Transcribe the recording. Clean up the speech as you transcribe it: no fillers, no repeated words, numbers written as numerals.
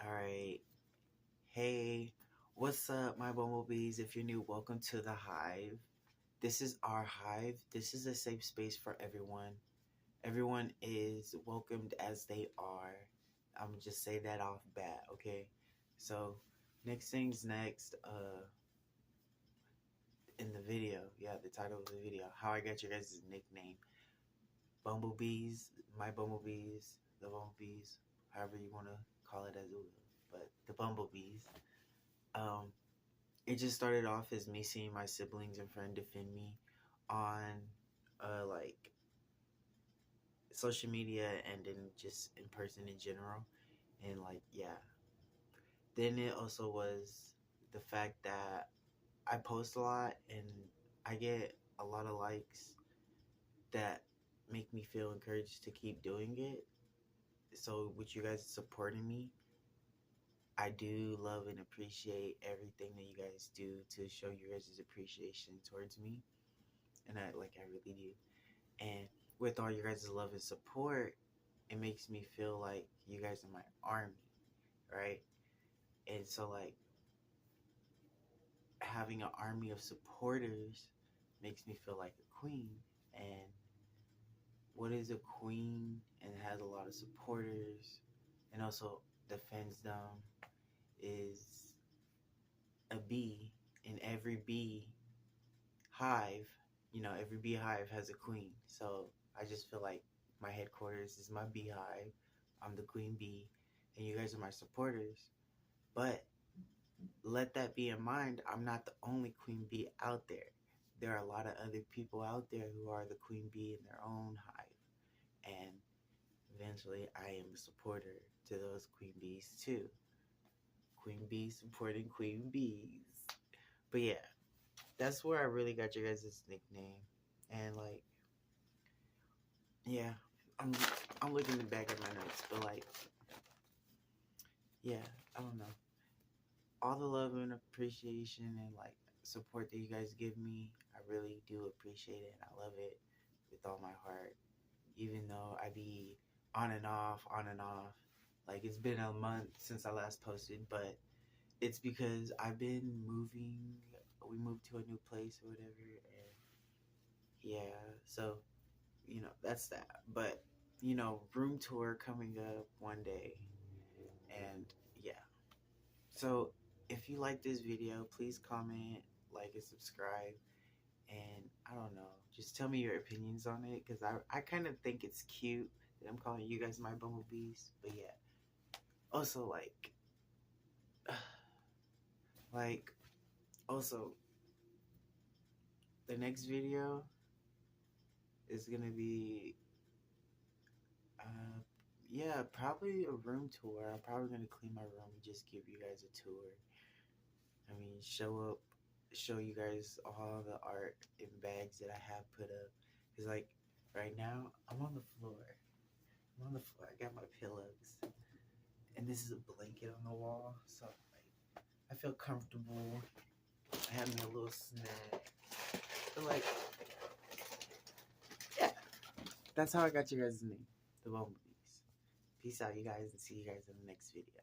Alright. Hey, what's up, my bumblebees? If you're new, welcome to the Hive. This is our Hive. This is a safe space for everyone. Everyone is welcomed as they are. I'm gonna just say that off bat, okay? So, next thing's next, in the video, the title of the video, how I got your guys' nickname. Bumblebees, my bumblebees, the bumblebees, however you want to call it as it will. But the bumblebees. It just started off as me seeing my siblings and friend defend me on like social media and then just in person in general. And then it also was the fact that I post a lot and I get a lot of likes that make me feel encouraged to keep doing it. So with you guys supporting me, I do love and appreciate everything that you guys do to show you guys' appreciation towards me. And I really do. And with all your guys' love and support, it makes me feel like you guys are my army, right? And so having an army of supporters makes me feel like a queen. And what is a queen and has a lot of supporters and also defends them is a bee, and every bee hive, every beehive has a queen. So I just feel like my headquarters is my beehive. I'm the queen bee, and you guys are my supporters. But let that be in mind, I'm not the only queen bee out there. There are a lot of other people out there who are the queen bee in their own hive. And eventually I am a supporter to those queen bees too. Queen bees supporting queen bees. But yeah, that's where I really got your guys' nickname. And I'm looking back at my notes, but I don't know. All the love and appreciation and support that you guys give me, I really do appreciate it, and I love it with all my heart. Even though I be on and off. Like, it's been a month since I last posted, but it's because I've been moving. We moved to a new place or whatever, and so that's that. But room tour coming up one day, and so if you like this video, please comment, like, and subscribe. And I don't know, just tell me your opinions on it, because I kind of think it's cute that I'm calling you guys my bumblebees. But also also the next video is gonna be probably a room tour. I'm probably gonna clean my room and just give you guys a tour. I mean, show you guys all the art and bags that I have put up. Cause right now I'm on the floor. I got my pillows, and this is a blanket on the wall. So I feel comfortable. I have me a little snack. But that's how I got you guys' name, the Bumblebees. Peace out, you guys, and see you guys in the next video.